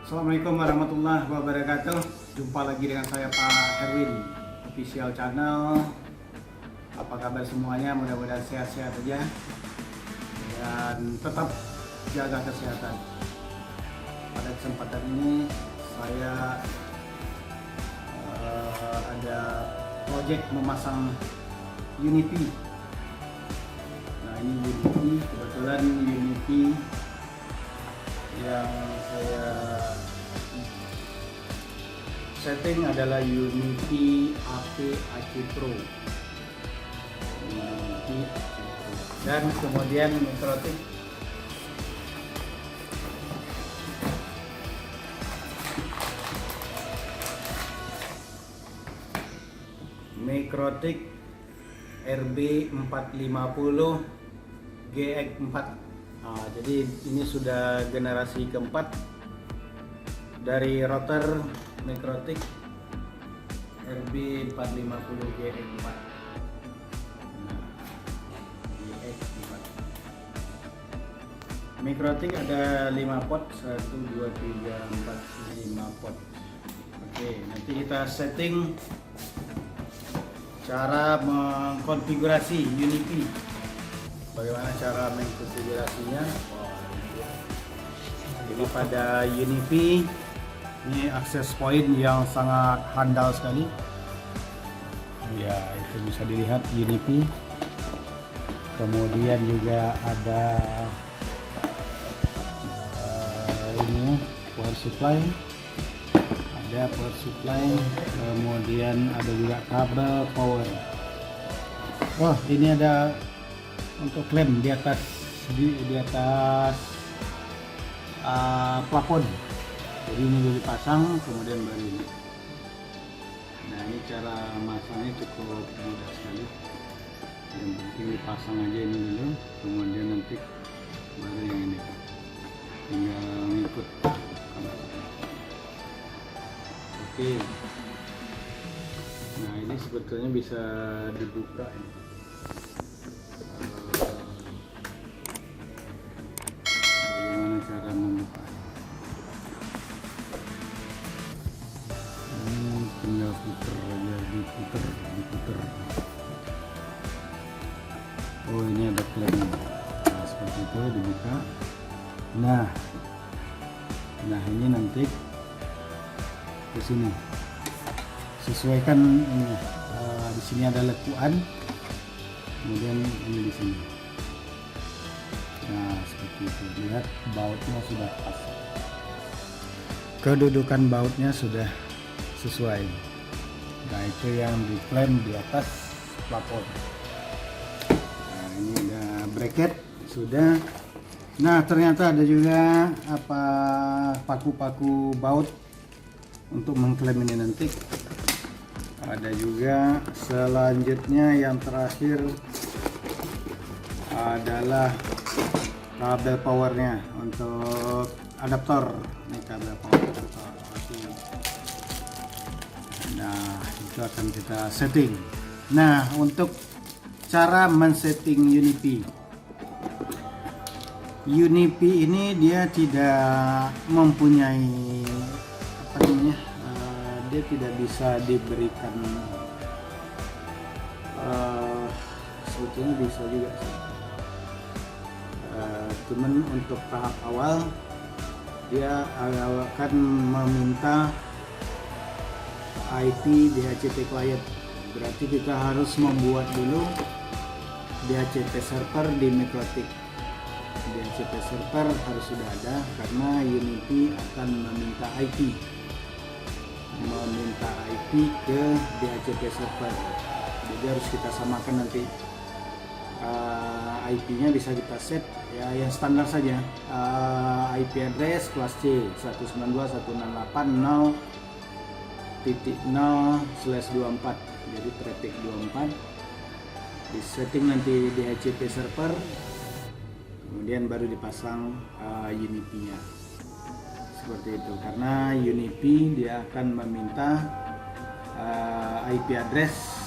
Assalamualaikum warahmatullahi wabarakatuh. Jumpa lagi dengan saya Pak Herwin, official channel. Apa kabar semuanya? Mudah-mudahan sehat-sehat aja dan tetap jaga kesehatan. Pada kesempatan ini saya ada proyek memasang Unity. Nah, ini Unity, kebetulan Unity yang saya setting adalah Unity AP AC Pro. Unity AC Pro. Dan kemudian Mikrotik RB450 GX4. Jadi ini sudah generasi keempat dari router Mikrotik RB450 GX4. GX4. Mikrotik ada 5 port, 1 2 3 4 5 port. Oke, nanti kita setting cara mengkonfigurasi Unity. Bagaimana cara mengkonfigurasinya? Jadi pada Unity ini akses point yang sangat handal sekali. Ya, itu bisa dilihat Unity. Kemudian juga ada ini power supply. Ada power supply, kemudian ada juga kabel power. Oh, ini ada untuk klem di atas plafon. Jadi ini dulu dipasang, kemudian baru ini. Nah, ini cara masangnya cukup mudah sekali. Yang penting dipasang aja ini dulu, kemudian nanti baru yang ini. Tinggal ngikut. Oke. Nah, ini sebetulnya bisa dibuka ini. Bagaimana cara membuka? Tinggal puter aja, diputer. Oh, ini ada klem. Nah, seperti itu dibuka. Nah ini nanti ke sini. Sesuaikan ini. Di sini ada lekuan. Kemudian ini di sini. Nah, seperti itu. Lihat bautnya sudah pas. Kedudukan bautnya sudah sesuai. Nah, itu yang diklaim di atas plafon. Nah, ini ada bracket sudah. Nah, ternyata ada juga paku-paku baut untuk mengklaim ini nanti. Ada juga selanjutnya yang terakhir adalah kabel powernya untuk adaptor. Ini kabel power adaptor. Nah, itu akan kita setting. Nah, untuk cara men-setting Unity ini dia tidak mempunyai dia tidak bisa diberikan sebetulnya bisa juga sih. Cuman untuk tahap awal dia akan meminta IP DHCP client. Berarti kita harus membuat dulu DHCP server di Mikrotik. DHCP server harus sudah ada karena Unity akan meminta IP ke DHCP server. Jadi harus kita samakan nanti. IP-nya bisa kita set ya yang standar saja. IP address kelas C 192.168.0.0/24. Jadi traffic 24. Di setting nanti DHCP server. Kemudian baru dipasang Unity-nya. Seperti itu. Karena Unity dia akan meminta IP address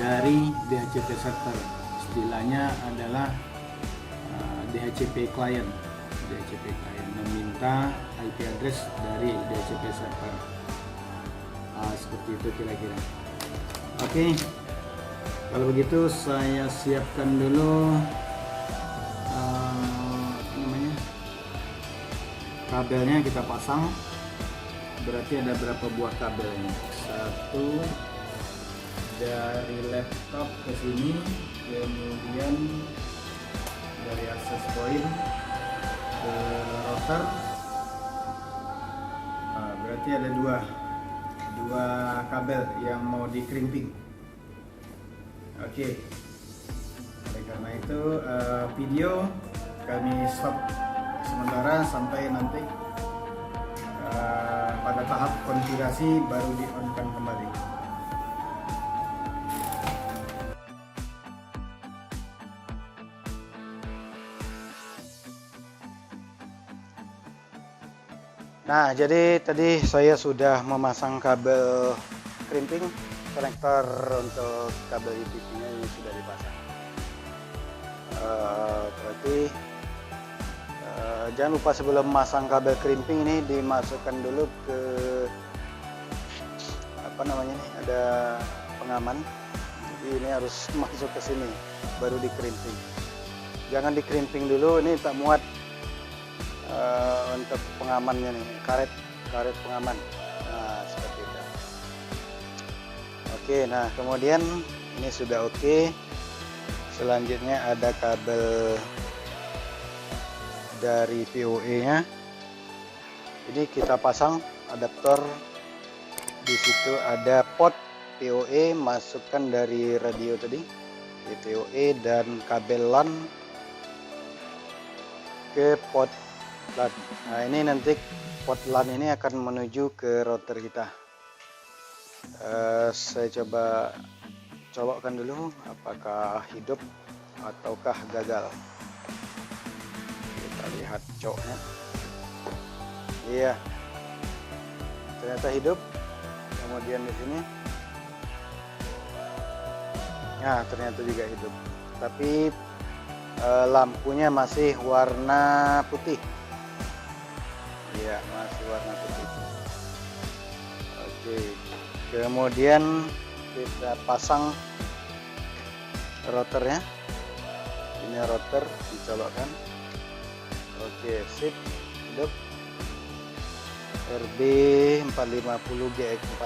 dari DHCP server. Istilahnya adalah DHCP client. DHCP client, meminta IP address dari DHCP server. Seperti itu kira-kira. Oke, kalau begitu saya siapkan dulu kabelnya, kita pasang. Berarti ada berapa buah kabelnya? Satu dari laptop ke sini, kemudian dari access point ke router. Berarti ada dua kabel yang mau dikerimping. Oke. Oleh karena itu video kami stop sementara sampai nanti pada tahap konfigurasi baru di-on-kan kembali. Nah, jadi tadi saya sudah memasang kabel crimping, konektor untuk kabel UPP-nya ini sudah dipasang. Berarti jangan lupa sebelum masang kabel crimping ini dimasukkan dulu ke apa namanya nih, ada pengaman. Jadi ini harus masuk ke sini baru di crimping. Jangan di crimping dulu, ini tak muat untuk pengamannya nih, karet pengaman. Nah, seperti itu. Oke, nah kemudian ini sudah oke. Selanjutnya ada kabel dari PoE nya. Jadi kita pasang adaptor. Di situ ada port PoE, masukkan dari radio tadi di PoE, dan kabel LAN ke port LAN. Nah, ini nanti port LAN ini akan menuju ke router kita. Saya coba colokkan dulu apakah hidup ataukah gagal. Kita lihat coknya. Iya, ternyata hidup. Kemudian di sini, nah ternyata juga hidup. Tapi lampunya masih warna putih. Iya, masih warna putih. Oke, kemudian kita pasang routernya. Ini router dicolokkan. Oke, sip, hidup. RB450GX4.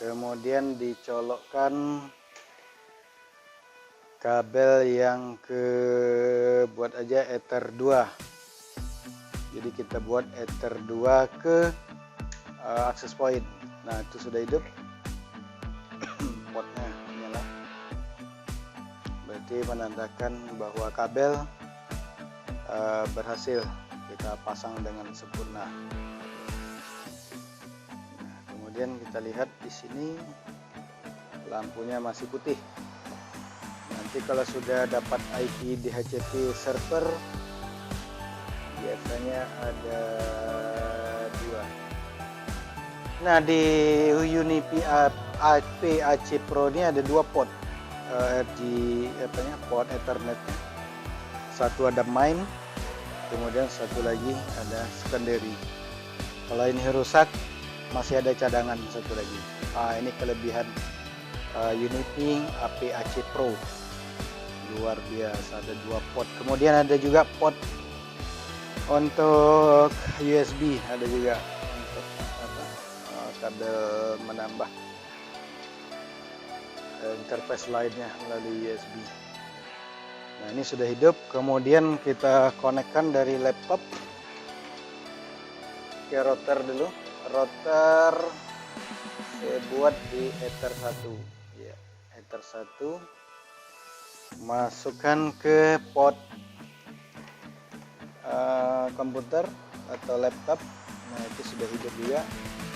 Kemudian dicolokkan kabel yang ke buat aja Ether 2. Jadi kita buat Ether 2 ke access point. Nah, itu sudah hidup. Potnya nyala. Berarti menandakan bahwa kabel berhasil kita pasang dengan sempurna. Nah, kemudian kita lihat di sini lampunya masih putih. Nanti kalau sudah dapat IP DHCP server, biasanya ada 2. Nah, di UniP IP AC Pro ini ada 2 port port Ethernet. Satu ada main, kemudian satu lagi ada secondary. Kalau ini rusak, masih ada cadangan satu lagi. Ini kelebihan UniP IP AC Pro, luar biasa, ada 2 port. Kemudian ada juga port untuk USB, ada juga untuk kabel menambah interface lainnya melalui USB. Nah, ini sudah hidup. Kemudian kita konekkan dari laptop ke router dulu. Router saya buat di Ether 1 ya, Ether 1. Masukkan ke port komputer atau laptop. Nah, itu sudah hidup juga.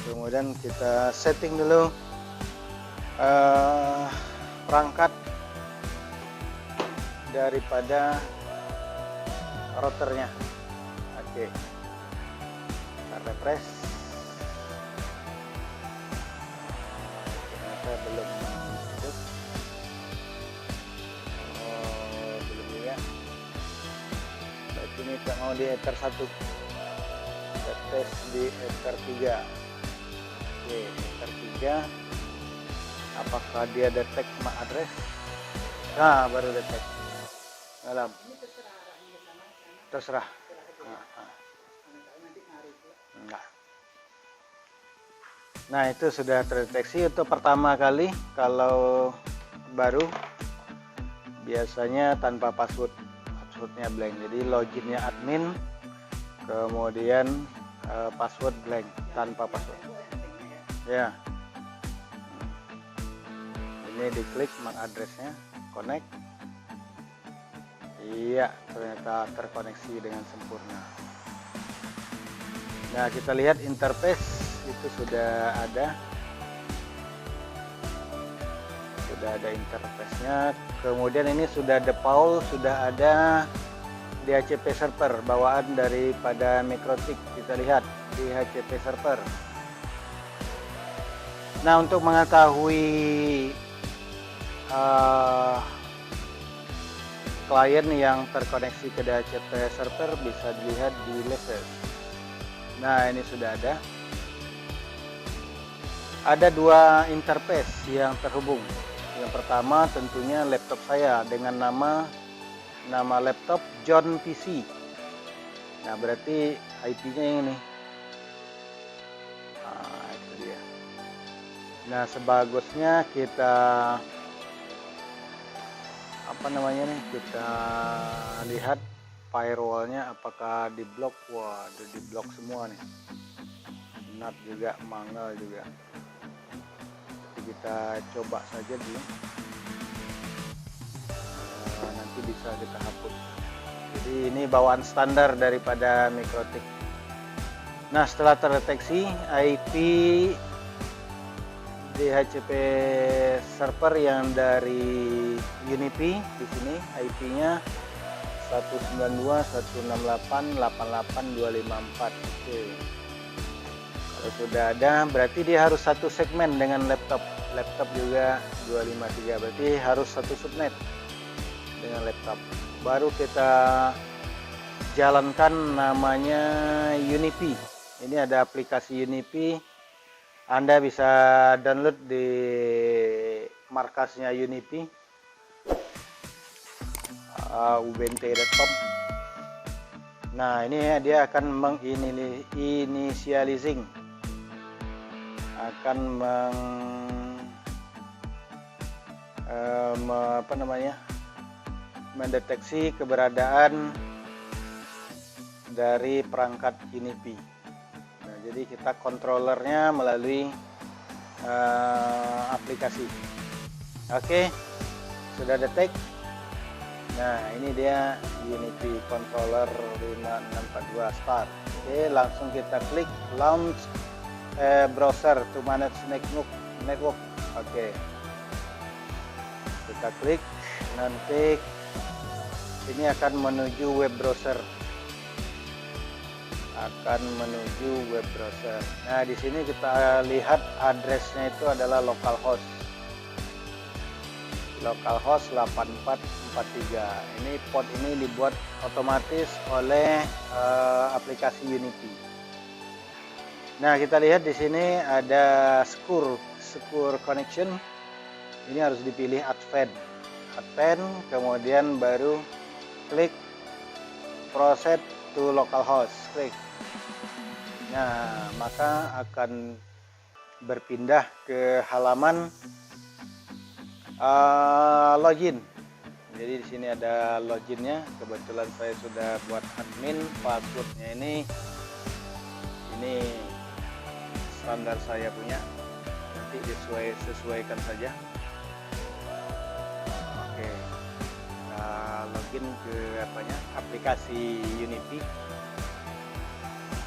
Kemudian kita setting dulu perangkat daripada routernya. Oke, kita refresh. Ternyata belum hidup. Belum juga. Berarti ini mau di Ether 1. Kita tes di Ether 3. Oke, Ether 3. Apakah dia detect MAC address? Nah, baru detect. Dalam. Terserah. Enggak. Nah, itu sudah terdeteksi. Untuk pertama kali kalau baru biasanya tanpa password, passwordnya blank. Jadi loginnya admin, kemudian password blank, tanpa password. Ya. Ini diklik MAC addressnya, connect. Iya, ternyata terkoneksi dengan sempurna. Nah, kita lihat interface itu sudah ada. Sudah ada interface-nya. Kemudian ini sudah default, sudah ada DHCP server bawaan daripada Mikrotik. Kita lihat DHCP server. Nah, untuk mengetahui klien yang terkoneksi ke DHCP server bisa dilihat di Leses. Nah, ini sudah ada. Ada dua interface yang terhubung. Yang pertama tentunya laptop saya dengan nama laptop John PC. Nah, berarti IP-nya yang ini. Nah, itu dia. Nah, sebagusnya kita kita lihat firewallnya apakah diblok. Wah, ada diblok semua nih. NAT juga, mangel juga. Kita coba saja dulu, nanti bisa kita hapus. Jadi ini bawaan standar daripada Mikrotik. Nah, setelah terdeteksi IP DHCP server yang dari Unipi, di sini IP-nya 192.168.88.254. Oke. Kalau sudah ada, berarti dia harus satu segmen dengan laptop juga 253, berarti harus satu subnet dengan laptop. Baru kita jalankan namanya Unipi. Ini ada aplikasi Unipi. Anda bisa download di markasnya Unipi, ubuntu.com. Nah, ini dia akan menginisialising, akan mendeteksi keberadaan dari perangkat Unipi. Nah, jadi kita controllernya melalui aplikasi. Oke, sudah detect. Nah, ini dia Unipi controller 5642 start. Oke, langsung kita klik launch browser to manage network. Oke, kita klik, nanti ini akan menuju web browser. Nah, di sini kita lihat addressnya itu adalah localhost 8443. Ini port ini dibuat otomatis oleh aplikasi Unipi. Nah, kita lihat di sini ada secure connection. Ini harus dipilih advent, kemudian baru klik proceed to localhost, klik. Nah, maka akan berpindah ke halaman login. Jadi di sini ada loginnya. Kebetulan saya sudah buat admin. Passwordnya ini standar saya punya. Nanti sesuaikan saja. Oke. Login ke aplikasi Unipi.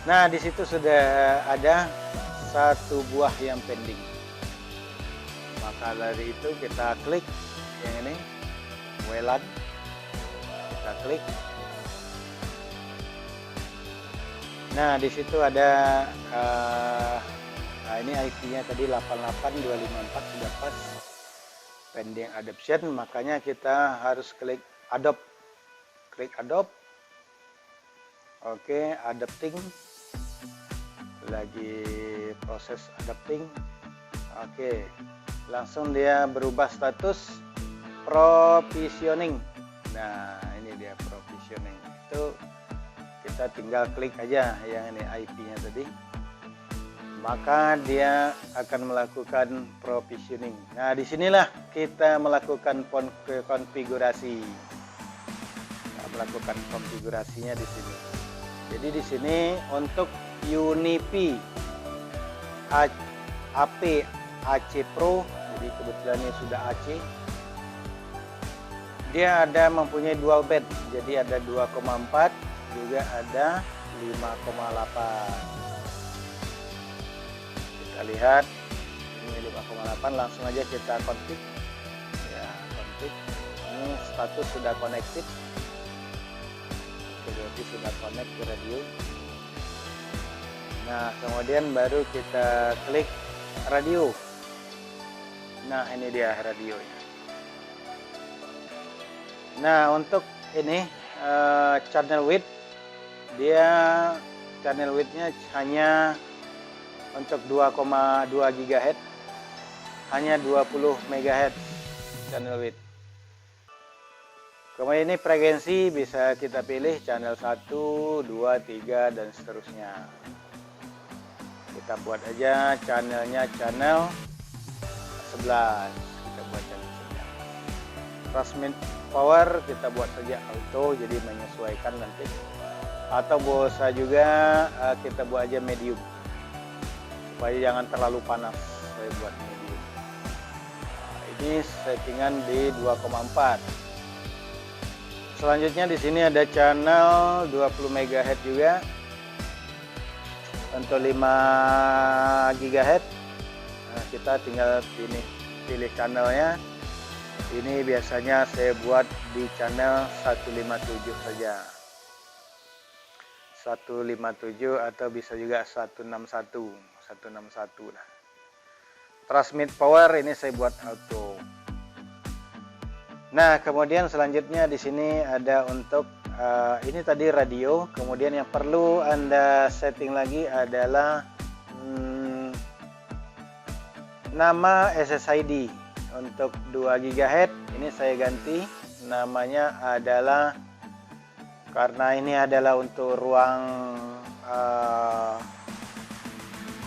Nah, di situ sudah ada satu buah yang pending. Maka dari itu kita klik yang ini, WLAN. Kita klik. Nah, di situ ada ini IP-nya tadi 88254 sudah pas. Pending adoption, makanya kita harus klik adopt. Klik adopt. Oke, adapting, lagi proses adapting. Oke, langsung dia berubah status provisioning. Nah, ini dia provisioning. Itu kita tinggal klik aja yang ini IP-nya tadi, maka dia akan melakukan provisioning. Nah, disinilah kita melakukan konfigurasi. Nah, melakukan konfigurasinya di sini. Jadi di sini untuk UniFi AP AC Pro, jadi kebetulan ini sudah AC. Dia ada mempunyai dual bed, jadi ada 2,4 juga ada 5,8. Kita lihat ini 5,8, langsung aja kita config. Ya, config. Ini status sudah connected. Berarti sudah connect ke radio. Nah, kemudian baru kita klik radio. Nah, ini dia radionya. Nah, untuk ini channel width, dia channel width-nya hanya untuk 2,2 GHz, hanya 20 MHz channel width. Kemudian ini frekuensi bisa kita pilih channel 1, 2, 3 dan seterusnya. Kita buat aja channelnya channel 11. Kita buat channel 11. Transmit power kita buat saja auto, jadi menyesuaikan nanti. Atau bisa juga kita buat aja medium, supaya jangan terlalu panas. Saya buat medium. Nah, ini settingan di 2,4. Selanjutnya di sini ada channel 20 MHz juga untuk 5 GHz. Nah, kita tinggal pilih channelnya. Ini biasanya saya buat di channel 157 saja. 157 atau bisa juga 161 lah. Transmit power ini saya buat auto. Nah, kemudian selanjutnya di sini ada untuk ini tadi radio. Kemudian yang perlu Anda setting lagi adalah nama SSID. Untuk 2 GHz ini saya ganti namanya adalah, karena ini adalah untuk ruang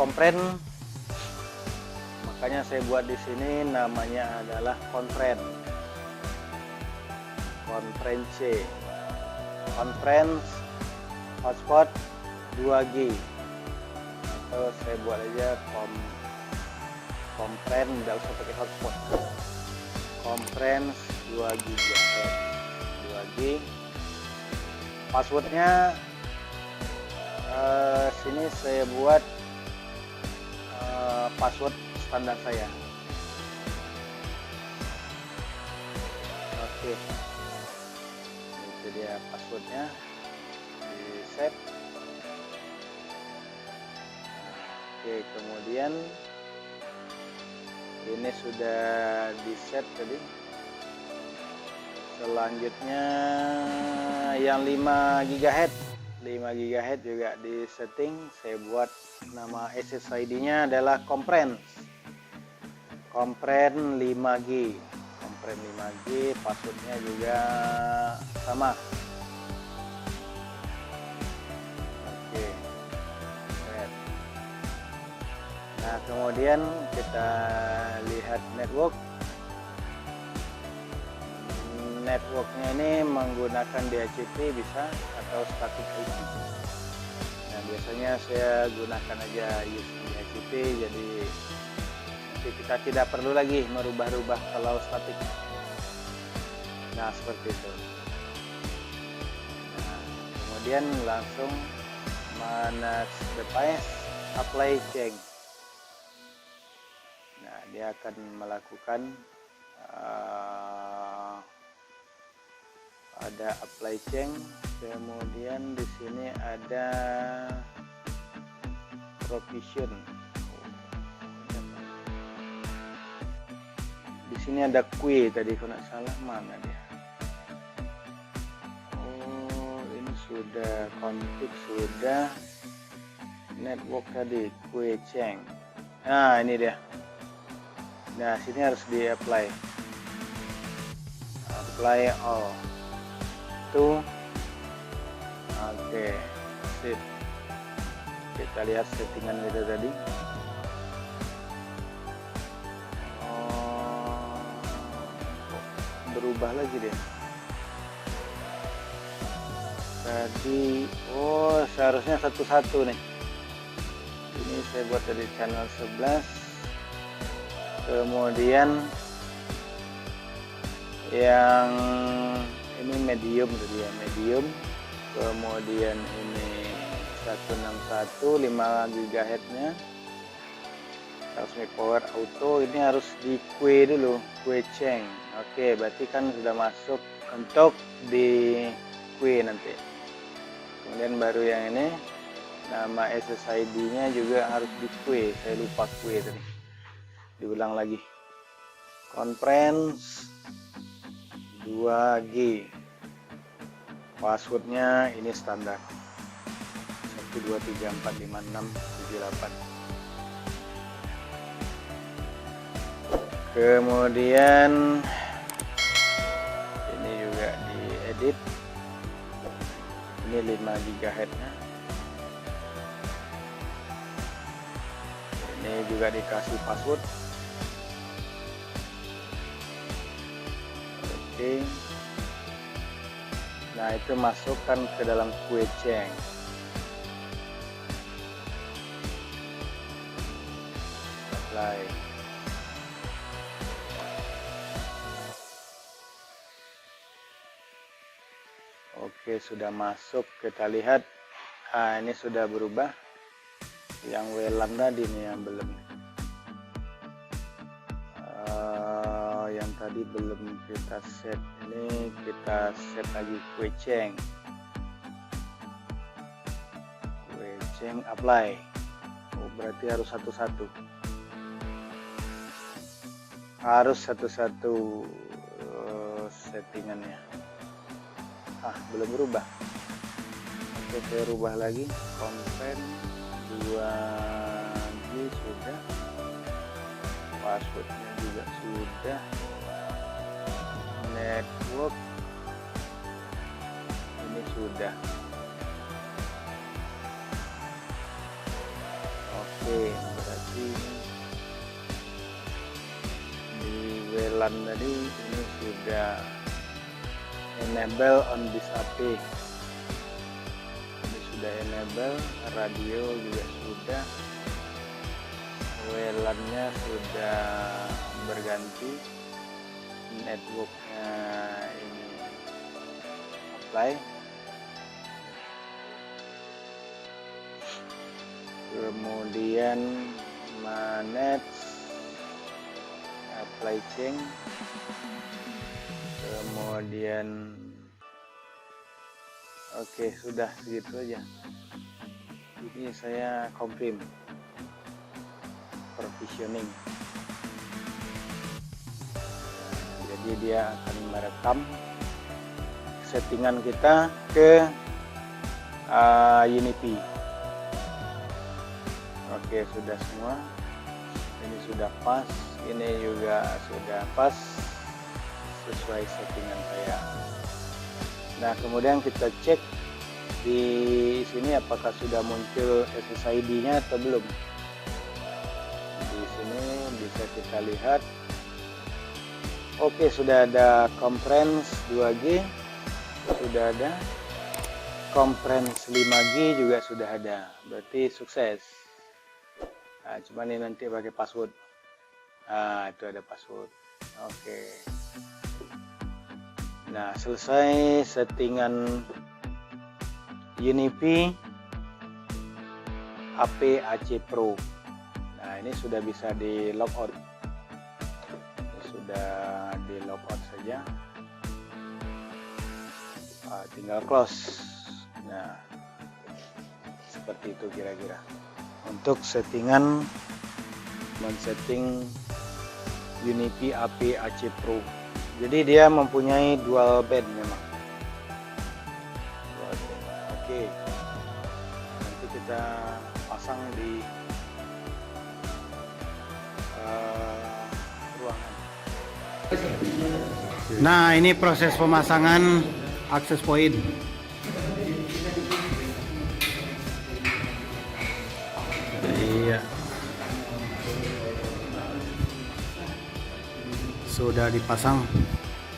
kompren, makanya saya buat di sini namanya adalah konferensi hotspot 2G, atau saya buat aja kompren, tidak usah pakai hotspot, kompren 2G. Passwordnya sini saya buat password standar saya. Oke, itu dia passwordnya, di set. Oke, kemudian ini sudah di set tadi. Selanjutnya yang 5 GHz juga di setting. Saya buat nama SSID-nya adalah kompren 5G. Kompren 5G, passwordnya juga sama. Oke. Nah, kemudian kita lihat network. Networknya ini menggunakan DHCP bisa, atau static IP. Nah, biasanya saya gunakan aja DHCP, jadi kita tidak perlu lagi merubah-rubah kalau static. Nah, seperti itu. Nah, kemudian langsung manage device, apply change. Nah, dia akan melakukan ada apply change, kemudian di sini ada provision. Di sini ada queue tadi kalau nggak salah, mana dia? Oh, ini sudah, config sudah, network tadi Kuecheng. Nah ini dia. Nah sini harus di apply all to. Oke, sip. Kita lihat settingan kita tadi. Berubah lagi deh tadi. Seharusnya satu-satu nih. Ini saya buat dari channel 11, kemudian yang ini medium tadi ya, medium, kemudian ini 161 5 GHz nya transmit power auto. Ini harus di Kue dulu, Kuecheng. Oke, berarti kan sudah masuk untuk di Kue nanti. Kemudian baru yang ini, nama SSID nya juga harus di Kue. Saya lupa Kue tadi, diulang lagi. Conference 2G, passwordnya ini standar 123456778. Kemudian ini juga diedit, ini 5 GHz nya, ini juga dikasih password. Oke, nah itu masukkan ke dalam Kuecheng. Apply. Oke, sudah masuk. Kita lihat, ini sudah berubah. Yang WLAN tadi nih yang belum, yang tadi belum kita set. Ini kita set lagi Kuecheng. Kuecheng apply. Berarti harus satu-satu. Harus satu-satu settingannya. Belum berubah. Oke, saya rubah lagi. Content 2G sudah, passwordnya juga sudah, network ini sudah. Oke, berarti di WLAN tadi ini sudah enable on this AP. Ini sudah enable, radio juga sudah, WLAN nya sudah berganti, networknya ini apply. Kemudian manage, apply change. Kemudian oke, sudah segitu aja. Ini saya confirm provisioning. Jadi dia akan merekam settingan kita ke Unity. Oke, sudah semua. Ini sudah pas, ini juga sudah pas sesuai settingan saya. Nah, kemudian kita cek di sini apakah sudah muncul SSID-nya atau belum. Di sini bisa kita lihat. Oke, sudah ada conference 2G, sudah ada conference 5G juga sudah ada. Berarti sukses. Nah, cuman ini nanti pakai password. Nah, itu ada password. Oke. Nah, selesai settingan Unity HP AC Pro. Nah, ini sudah bisa di logout. Ini sudah di logout saja. Tinggal close. Nah, seperti itu kira-kira untuk settingan men-setting Unity HP AC Pro. Jadi dia mempunyai dual band memang. kita pasang di ruangan. Nah, ini proses pemasangan akses point. Iya. Sudah dipasang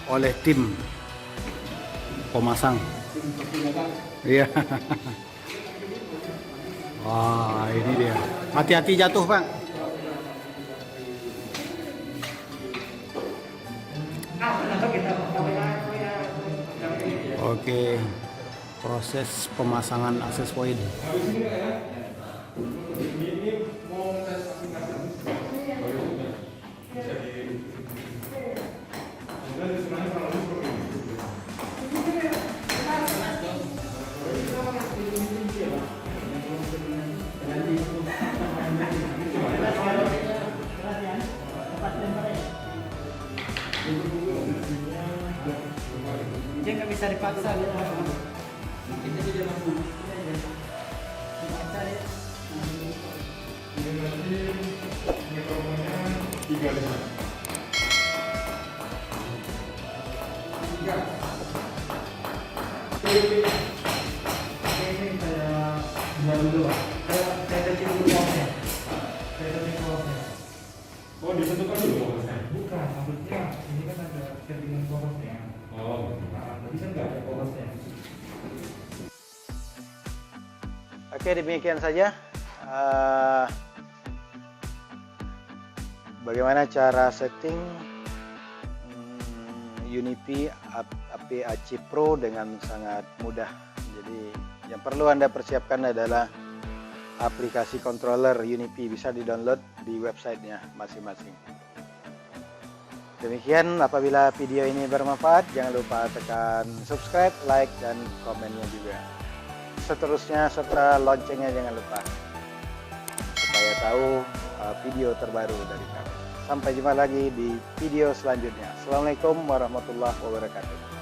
oleh tim pemasang. Iya. Wah, ini dia. Hati-hati jatuh, Pak. Oke, proses pemasangan akses point. Dia nggak bisa dipaksa gitu. Kita juga mampu. Oh, disatukan dulu porosnya? Bukan, maksudnya ini kan ada settingan porosnya. Oh, Tadi kan nggak ada porosnya. Oke, demikian saja. Bagaimana cara setting Unipi APAC Pro dengan sangat mudah. Jadi yang perlu Anda persiapkan adalah aplikasi controller Unipi, bisa di-download di websitenya masing-masing. Demikian, apabila video ini bermanfaat, jangan lupa tekan subscribe, like, dan komennya juga. Seterusnya serta loncengnya jangan lupa, supaya tahu video terbaru dari kami. Sampai jumpa lagi di video selanjutnya. Assalamualaikum warahmatullahi wabarakatuh.